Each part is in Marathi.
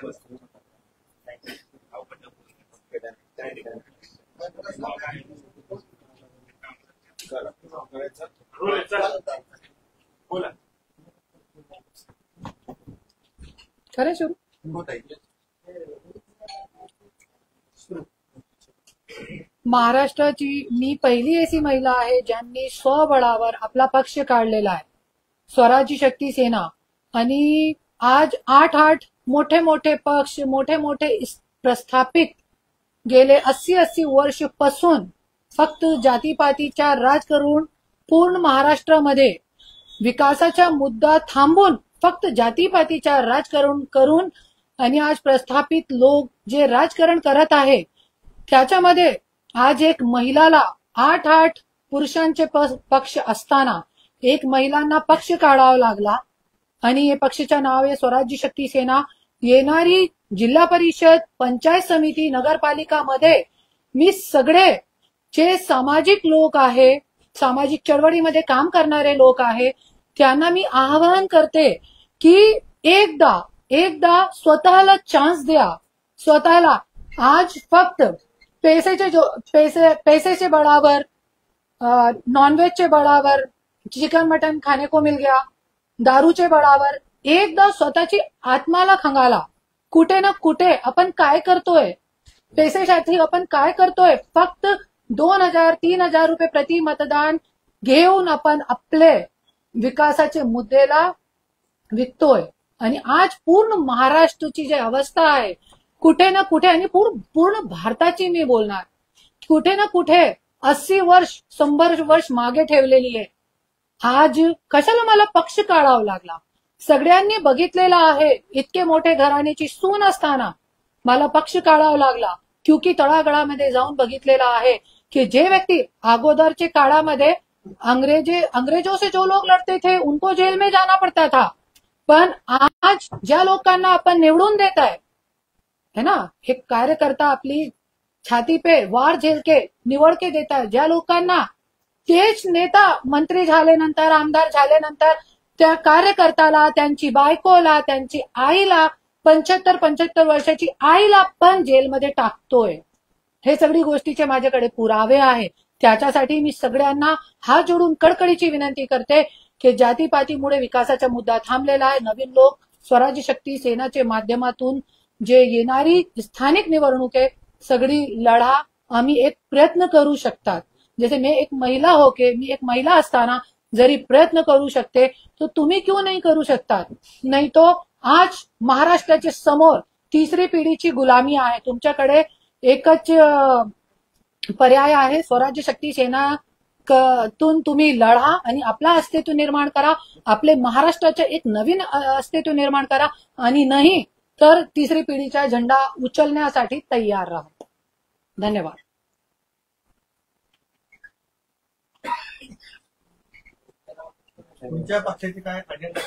खरं सुरू महाराष्ट्राची मी पहिली अशी महिला आहे ज्यांनी स्वबळावर आपला पक्ष काढलेला आहे, स्वराज्य शक्ती सेना. आणि आज 8 मोठे मोठे पक्ष, मोठे मोठे प्रस्थापित गेले 80 वर्ष पासून फक्त जातीपातीचा राजकारण पूर्ण महाराष्ट्रामध्ये विकासाचा मुद्दा थांबून फक्त जातीपातीचा राजकारण करून आणि आज प्रस्थापित लोक जे राजकारण करत आहे त्याच्यामध्ये आज एक महिलाला 8 पुरुषांचे पक्ष असताना एक महिलांना पक्ष काढावा लागला. आणि हे पक्षाचं नाव आहे स्वराज्य शक्ती सेना. येणारी जिल्हा परिषद, पंचायत समिती, नगरपालिकामध्ये मी सगळे जे सामाजिक लोक आहे, सामाजिक चळवळीमध्ये काम करणारे लोक आहे, त्यांना मी आवाहन करते की एकदा स्वतःला चान्स द्या. स्वतःला आज फक्त पैसे बळावर, नॉनव्हेज के बळावर, चिकन मटन खाने को मिल गया, दारूचे बळावर एकदा स्वतःची आत्माला खंगाला. कुठे ना कुठे आपण काय करतोय, पैशासाठी आपण काय करतोय, फक्त 2000-3000 रुपये प्रति मतदान घेऊन आपण आपले विकासाचे मुद्देला विकतोय. आणि आज पूर्ण महाराष्ट्राची जी अवस्था आहे कुठे ना कुठे, आणि पूर्ण भारताची मी बोलणार, कुठे ना कुठे 80 वर्ष 100 वर्ष मागे ठेवलेली आहे. आज कशाला मला पक्ष काढावा लागला? सगळ्यांनी बघितलेलं आहे, इतके मोठे घराण्याची सून असताना मला पक्ष काढावा लागला. क्योंकि तळागाळामध्ये जाऊन बघितलेलं आहे की जे व्यक्ती अगोदरचे काळामध्ये अंग्रेजों से जो लोग लड़ते थे उनको जेल में जाना पड़ता था. पण आज ज्या लोकांना आपण निवडून देत है ना, हे कार्यकर्ता आपली छाती पे वार झेल के निवड के देत आहे, ज्या लोकांना तेच नेता मंत्री झाल्यानंतर, आमदार झाल्यानंतर त्या कार्यकर्त्याला, त्यांची बायकोला, त्यांची आईला, 75 वर्षाची आईला पण जेलमध्ये टाकतोय. हे सगळी गोष्टीचे माझ्याकडे पुरावे आहे. त्याच्यासाठी मी सगळ्यांना हात जोडून कडकडीची विनंती करते की जातीपातीमुळे विकासाचा मुद्दा थांबलेला आहे. नवीन लोक स्वराज्य शक्ती सेनाचे माध्यमातून जे येणारी स्थानिक निवडणूक आहे सगळी लढा आम्ही एक प्रयत्न करू शकतात. जसे मी एक महिला असताना जरी प्रयत्न करू शकते तो तुम्ही क्यों नाही करू शकतात? नाही तो आज महाराष्ट्राच्या समोर तिसरी पिढीची गुलामी आहे. तुमच्याकडे एकच पर्याय आहे, स्वराज्य शक्ती सेना तून तुम्ही लढा आणि आपला अस्तित्व निर्माण करा, आपले महाराष्ट्राचे एक नवीन अस्तित्व निर्माण करा, आणि नाही तर तिसरी पिढीचा झेंडा उचलण्यासाठी तयार राहा. धन्यवाद. तुमच्या पक्षाचे काय अजेंडा?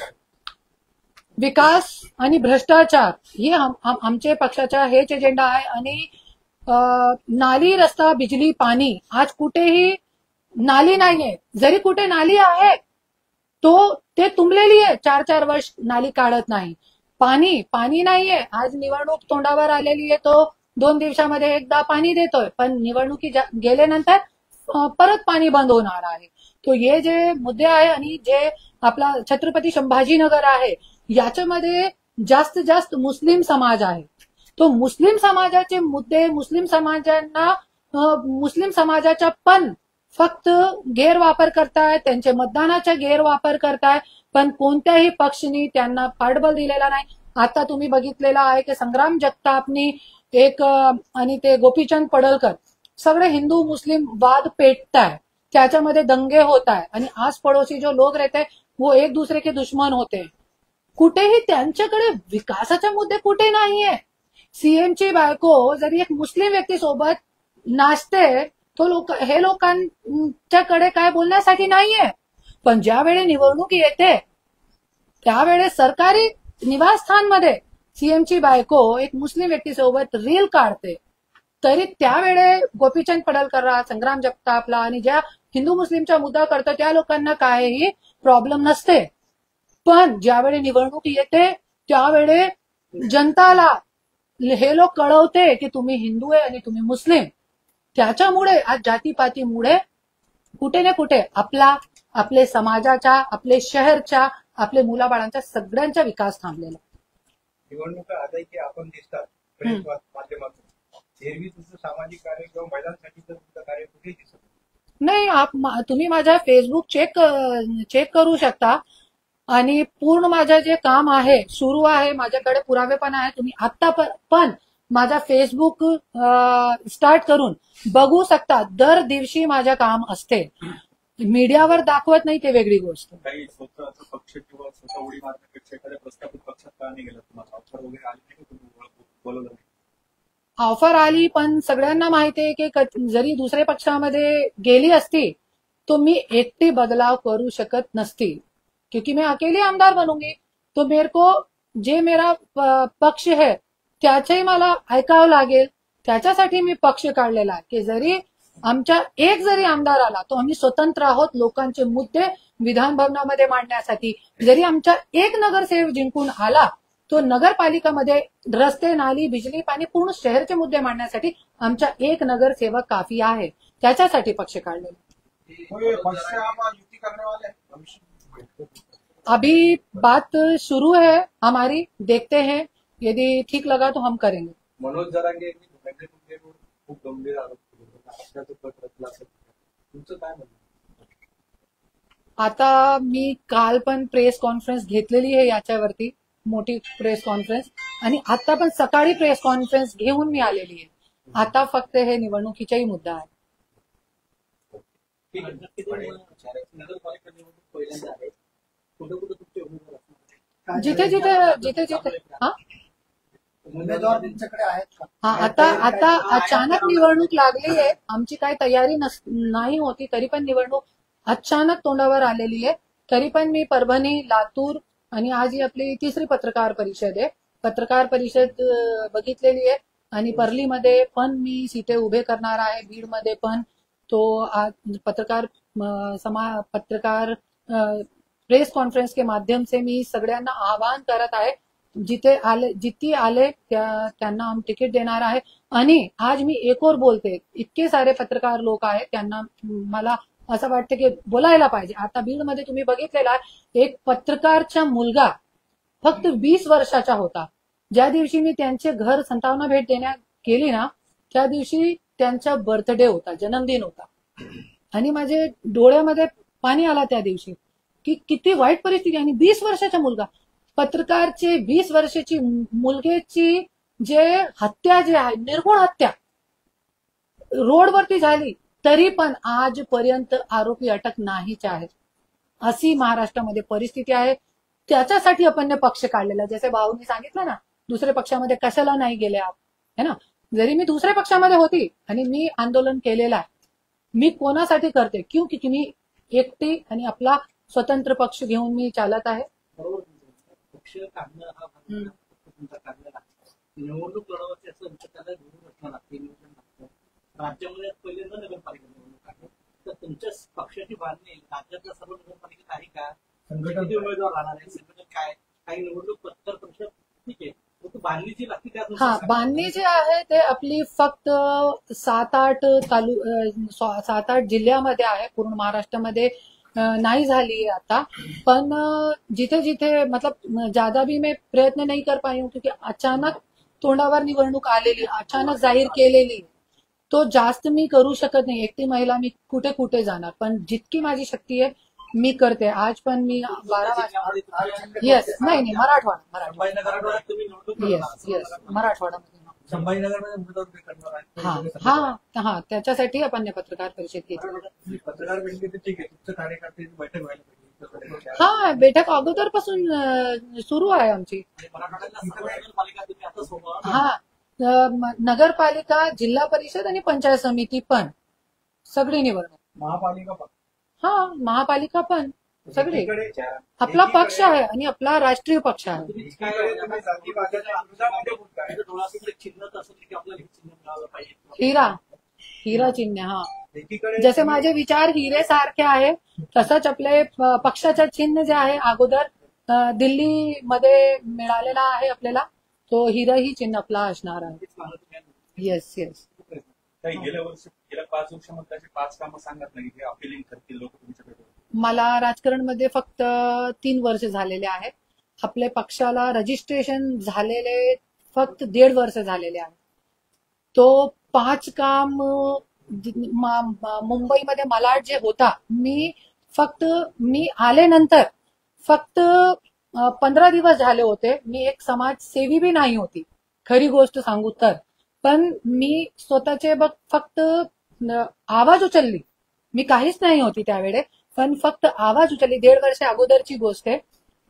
विकास आणि भ्रष्टाचार हे आमचे पक्षाचा हेच एजेंडा आहे. आणि नाली, रस्ता, बिजली, पाणी, आज कुठेही नाली नाहीये. जरी कुठे नाली आहे तो ते तुंबलेली आहे, 4 वर्ष नाली काढत नाही. पाणी नाहीये. आज निवडणूक तोंडावर आलेली आहे, तो 2 दिवसामध्ये एकदा पाणी देतोय, पण निवडणुकी गेल्यानंतर परत पाणी बंद होणार आहे. तो हे जे मुद्दे आहे, आणि जे आपला छत्रपती संभाजीनगर आहे याच्यामध्ये जास्त मुस्लिम समाज आहे. तो मुस्लिम समाजाचे मुद्दे, मुस्लिम समाजाचा पण फक्त गैरवापर करताय, त्यांचे मतदानाचा गैरवापर करताय, पण कोणत्याही पक्षाने त्यांना पाठबळ दिलेला नाही. आता तुम्ही बघितलेला आहे की संग्राम जगतापनी एक आणि ते गोपीचंद पडळकर सगळे हिंदू मुस्लिम वाद पेटताय, त्याच्यामध्ये दंगे होत आहे, आणि आस पड़ोसी जो लोग रहते वो एक दूसरे के दुश्मन होते. कुठेही त्यांच्याकडे विकासाचे मुद्दे कुठे नाहीये. सीएमची बायको जरी एक मुस्लिम व्यक्ती सोबत नाचते तो हे लोकांच्याकडे काय बोलण्यासाठी नाहीये. पण ज्यावेळी निवडणूक येते त्यावेळेस सरकारी निवासस्थानमध्ये सीएमची बायको एक मुस्लिम व्यक्तीसोबत रील काढते, तरी त्यावेळे गोपीचंद पडळकरला, संग्राम जगतापला आणि ज्या हिंदू मुस्लिमचा मुद्दा करतो त्या लोकांना काहीही प्रॉब्लेम नसते. पण ज्यावेळी निवडणूक येते त्यावेळे जनताला हे लोक कळवते की तुम्ही हिंदू आहे आणि तुम्ही मुस्लिम, त्याच्यामुळे आज जातीपातीमुळे कुठे ना कुठे आपले समाजाच्या, आपले शहरच्या, आपले मुलाबाळांच्या सगळ्यांचा विकास थांबलेला. निवडणुका आताही की आपण दिसतात प्रेस माध्यमातून, एरवी तुमचं सामाजिक कार्य किंवा महिलांसाठीचं तुमचं कार्य कुठेही दिसत नाही. तुम्ही माझा फेसबुक चेक करू शकता आणि पूर्ण माझं जे काम आहे सुरू आहे, माझ्याकडे पुरावे पण आहे. तुम्ही आता पण माझा फेसबुक स्टार्ट करून बघू शकता. दर दिवशी माझं काम असते. मीडियावर दाखवत नाही ते वेगळी गोष्ट. काही स्वतःचा पक्ष किंवा स्वतः उडी मारण्यापेक्षा एखाद्या प्रस्थापित पक्षात का नाही गेला? तुम्हाला ऑफर वगैरे आली नाही, तुम्ही बोलवलं नाही? ऑफर आली, पण सगळ्यांना माहिती आहे की जरी दुसऱ्या पक्षामध्ये गेली असती तो मी एकटी बदलाव करू शकत नसती, क्योंकि मैं अकेली आमदार बनूंगी. तो मेरे को जे मेरा पक्ष है त्याचंही मला ऐकावं लागेल. त्याच्यासाठी मी पक्ष काढलेला आहे की जरी आमच्या एक जरी आमदार आला तो आम्ही स्वतंत्र आहोत लोकांचे मुद्दे विधान भवनामध्ये मांडण्यासाठी. जरी आमचा एक नगरसेवक जिंकून आला तो नगरपालिकामध्ये रस्ते, नाली, बिजली, पाणी पूर्ण शहरचे मुद्दे मांडण्यासाठी आमचा एक नगरसेवक काफी आहे. त्याच्यासाठी पक्ष काढलेला. अभी बात शुरू है हमारी, देखते हैं, यदि ठीक लगा तो हम करेंगे. मनोज जरांगे खूप गंभीर आरोप तुमचं काय म्हणणं? आता मी काल पण प्रेस कॉन्फरन्स घेतलेली आहे याच्यावरती, मोठी प्रेस कॉन्फरन्स, आणि आता पण सकाळी प्रेस कॉन्फरन्स घेऊन मी आलेली आहे. आता फक्त हे निवडणुकीचाही मुद्दा आहे. जिथे हा उमेदवार तुमच्याकडे आहेत का? हा, आता अचानक निवडणूक लागली आहे. आमची काही तयारी नाही होती, तरी पण निवडणूक अचानक तोंडावर आलेली आहे. तरी पण मी परभणी, लातूर आणि आज ही आपली तिसरी पत्रकार परिषद आहे. पत्रकार परिषद बघितलेली आहे आणि परलीमध्ये पण मी सीटे उभे करणार आहे. बीडमध्ये पण तो पत्रकार प्रेस कॉन्फ्रेंस के माध्यम से मी सगळ्यांना आवाहन करत आहे, जिथे आले त्यांना हम तिकीट देणार आहे. आणि आज मी एक और बोलते, इतके सारे पत्रकार लोक आहेत, त्यांना मला असं वाटतं की बोलायला पाहिजे. आता बीडमध्ये तुम्ही बघितलेला एक पत्रकारचा मुलगा फक्त 20 वर्षाचा होता. ज्या दिवशी मी त्यांचे घर संतावना भेट देण्यात गेली ना, त्या दिवशी त्यांचा बर्थडे होता, जन्मदिन होता. आणि माझे डोळ्यामध्ये पाणी आला त्या दिवशी की किती वाईट परिस्थिती. आणि 20 वर्षाचा मुलगा, पत्रकारचे 20 वर्षाची मुलगेची जे हत्या जे आहे, निर्घुण हत्या रोडवरती झाली, तरी पण आजपर्यंत आरोपी अटक नाहीच आहेत. अशी महाराष्ट्रामध्ये परिस्थिती आहे. त्याच्यासाठी आपण पक्ष काढलेला. जसे भाऊंनी सांगितलं ना, दुसऱ्या पक्षामध्ये कशाला नाही गेले आप, है ना. जरी मी दुसऱ्या पक्षामध्ये होती आणि मी आंदोलन केलेलं आहे, मी कोणासाठी करते, क्योंकि मी एकटी आणि आपला स्वतंत्र पक्ष घेऊन मी चालत आहे. बरोबर. पक्ष काढणं हा तुमचा काढलेला निवडणूक लढवायची असेल तर त्याला निवडून असणं लागते, निवडून लागतं. राज्यामध्ये पहिल्यांदा नगरपालिका निवडणूक आहे, तर तुमच्या पक्षाची बांधणी राज्यातल्या सर्व नगरपालिकेत आहे का? किती उमेदवार राहणार आहे, संघटन काय, काही निवडणूक पत्रकार परिषद, ठीक आहे, बांधणी जी लागते त्या. हा, बांधणी जी आहे ते आपली फक्त 7-8 जिल्ह्यामध्ये आहे, पूर्ण महाराष्ट्रामध्ये नाही झाली आता. पण जिथे जिथे मतलब ज्यादा भी मैं प्रयत्न नहीं कर पाई हूँ, क्योंकि अचानक तोंडावर निवडणूक आलेली, अचानक जाहीर केलेली, तो जास्त मी करू शकत नाही. एकटी महिला मी कुठे कुठे जाणार, पण जितकी माझी शक्ती आहे मी करते. आज पण मी 12 वाजता, येस, नाही मराठवाडा, येस मराठवाडामध्ये. हा, त्याच्यासाठी आपण पत्रकार परिषद घेतली. पत्रकार परिषद ठीक आहे, तुमचं कार्यकर्त्यांची बैठक व्हायला पाहिजे. हा, बैठक अगोदरपासून सुरू आहे आमची. हा, नगरपालिका, जिल्हा परिषद आणि पंचायत समिती पण सगळी निवडणूक. महापालिका पण. हा, महापालिका पण सगळे. आपला पक्ष आहे आणि आपला राष्ट्रीय पक्ष आहे. हिरा चिन्ह. हा, जसे माझे विचार हिरे सारखे आहे, तसंच आपले पक्षाचं चिन्ह जे आहे अगोदर दिल्लीमध्ये मिळालेला आहे आपल्याला, तो हिराही चिन्नपला असणार आहे. तेच मला तुम्ही येस येस. काही गेल्या 5 वर्षामध्ये त्याचे 5 कामं सांगत नाही हे अपिलिंग करतील लोक तुमच्याकडे. मला राजकारणमध्ये फक्त 3 वर्ष झालेले आहेत. आपल्या पक्षाला रजिस्ट्रेशन झालेले फक्त 1.5 वर्ष झालेले आहे. तो 5 काम मुंबईमध्ये मलाड जे होता, मी आल्यानंतर फक्त 15 दिवस झाले होते. मी एक समाजसेवी बी नाही होती खरी गोष्ट सांगू तर, पण मी स्वतःचे फक्त आवाज उचलली. मी काहीच नाही होती त्यावेळे, पण फक्त आवाज उचलली. 1.5 वर्ष अगोदरची गोष्ट आहे.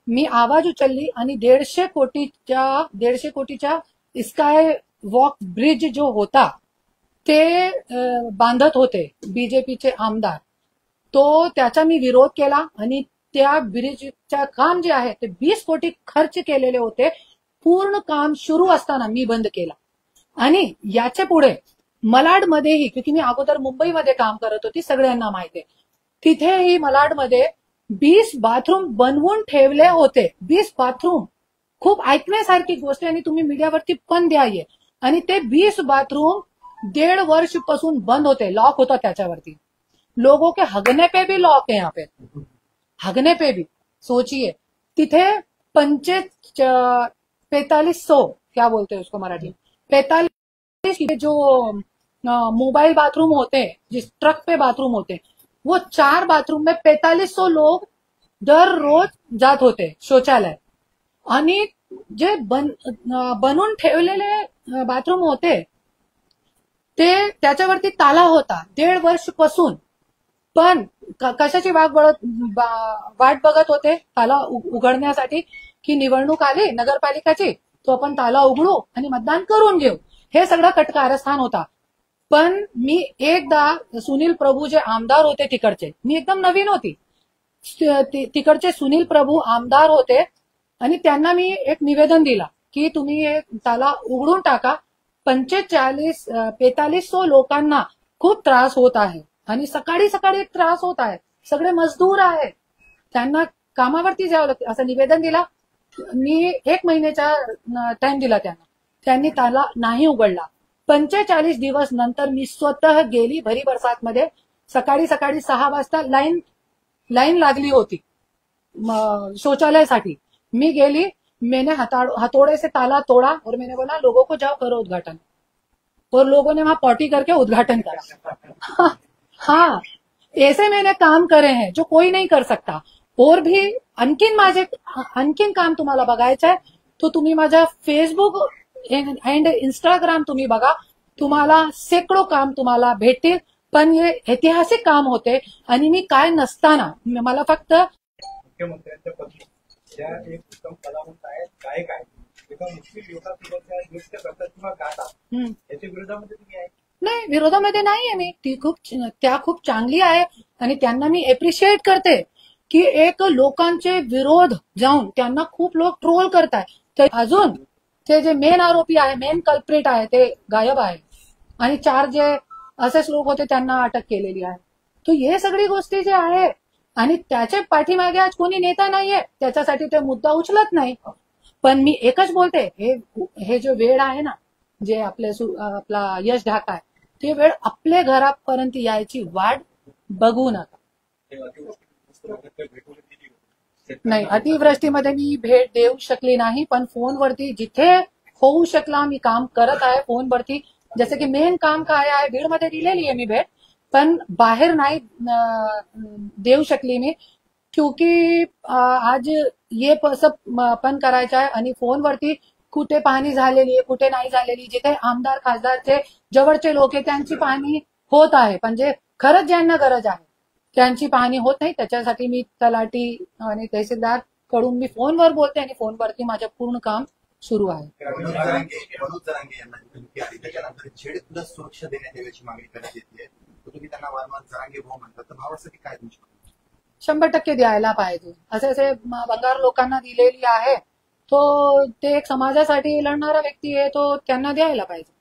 मी आवाज उचलली आणि 150 कोटीच्या स्काय वॉक ब्रिज जो होता ते बांधत होते बीजेपीचे आमदार. तो त्याचा मी विरोध केला आणि त्या ब्रिजच्या काम जे आहे ते 20 कोटी खर्च केलेले होते. पूर्ण काम सुरू असताना मी बंद केला. आणि याच्या पुढे मलाडमध्येही, क्योंकि मी अगोदर मुंबईमध्ये काम करत होती, सगळ्यांना माहिती आहे, तिथेही मलाडमध्ये 20 बाथरूम बनवून ठेवले होते. 20 बाथरूम खूप ऐकण्यासारखी गोष्ट, आणि तुम्ही मीडियावरती पण द्याये. आणि ते 20 बाथरूम 1.5 वर्ष पासून बंद होते, लॉक होता त्याच्यावरती. लोगों के हगने पे भी लॉक है यहाँ पे, हगने पे भी. सोचिए, तिथे 4500 क्या बोलते हैं उसको मराठी, 45 जो मोबाइल बाथरूम होते हैं, जिस ट्रक पे बाथरूम होते, वो 4 बाथरूम में 4500 लोग दररोज जात होते शौचालय. आणि जे बनवून ठेवलेले बाथरूम होते ते त्याच्यावरती ताला होता 1.5 वर्ष पासून. पण कशाची वाट बघत होते ताला उघडण्यासाठी, की निवडणूक आली नगरपालिकाची, तो आपण ताला उघडू आणि मतदान करून घेऊ. हे सगळं कटकारस्थान होता. पण मी एकदा सुनील प्रभू जे आमदार होते तिकडचे, मी एकदम नवीन होती, तिकडचे सुनील प्रभू आमदार होते, आणि त्यांना मी एक निवेदन दिला की तुम्ही एक ताला उघडून टाका. 4500 लोकांना खूप त्रास होत आहे आणि सकाळी सकाळी त्रास होत आहे. सगळे मजदूर आहेत, त्यांना कामावरती जावं लागतं, असं निवेदन दिला. मी 1 महिन्याचा टाइम दिला त्यांनी ताला नाही उघडला. 45 दिवस नंतर मी स्वतः गेली भरी बरसातमध्ये. सकाळी 6 वाजता लाईन लागली होती शौचालयासाठी. मी गेली, मैंने हथौड़े से ताला तोड़ा और मैंने बोला लोगों को जाओ करो उद्घाटन, और लोगों ने वहां पॉटी करके उद्घाटन करा. हाँ, ऐसे मैंने काम करे हैं जो कोई नहीं कर सकता. और भी आणखीन काम तुम्हाला बघायचं आहे तो तुम्ही माझ्या फेसबुक अँड इंस्टाग्राम तुम्ही बघा, तुम्हाला शेकडो काम तुम्हाला भेटतील. पण हे ऐतिहासिक काम होते आणि मी काय नसताना मला फक्त मुख्यमंत्र्यांच्या पत्नी ज्या एक उत्तम कलावंत आहेत, गायक आहेत, एका मुस्लिम युवकासोबत त्या नृत्य करतात किंवा गातात, याच्या विरोधामध्ये तुम्ही आहे? नाही, विरोधामध्ये नाहीये मी. त्या खूप चांगली आहे आणि त्यांना मी एप्रिशिएट करते की एक लोकांचे विरोध जाऊन त्यांना खूप लोक ट्रोल करताय. तर अजून ते जे मेन आरोपी आहे, मेन कल्प्रेट आहे, ते गायब आहे आणि 4 जे असेच लोक होते त्यांना अटक केलेली आहे. तर हे सगळी गोष्टी जे आहे, आणि त्याच्या पाठीमागे आज कोणी नेता नाहीये, त्याच्यासाठी ते मुद्दा उचलत नाही. पण मी एकच बोलते, हे जो वेळ आहे ना, जे आपला यश ढाका आहे, ते वेळ आपल्या घरापर्यंत यायची वाट बघू नका. नाही, अतिवृष्टीमध्ये मी भेट देऊ शकली नाही, पण फोनवरती जिथे होऊ शकला मी काम करत आहे फोनवरती. जसं की मेन काम काय आहे, बीडमध्ये दिलेली आहे मी भेट, पण बाहेर नाही देऊ शकली मी, क्योंकि आज ये पण करायचं आहे. आणि फोनवरती कुठे पाहणी झालेली आहे, कुठे नाही झालेली, जिथे आमदार खासदारचे जवळचे लोक आहे त्यांची पाहणी होत आहे, पण जे खरंच ज्यांना गरज आहे त्यांची पाहणी होत नाही. त्याच्यासाठी मी तलाठी आणि तहसीलदार कडून मी फोनवर बोलते आणि फोनवरती माझं पूर्ण काम सुरू आहे. मनोज जरांगे यांना निवडणुकी आली त्याच्यानंतर झेड+ सुरक्षा देण्यात याची मागणी करण्यात येते. तुम्ही त्यांना वारंवार जरांगे भाऊ म्हणतात, तर भावासाठी काय तुमची? 100% द्यायला पाहिजे. असे बंगार लोकांना दिलेली आहे, तो ते एक समाजासाठी लढणारा व्यक्ती आहे, तो त्यांना द्यायला पाहिजे.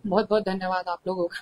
बहुत बहुत धन्यवाद आप लोगों का.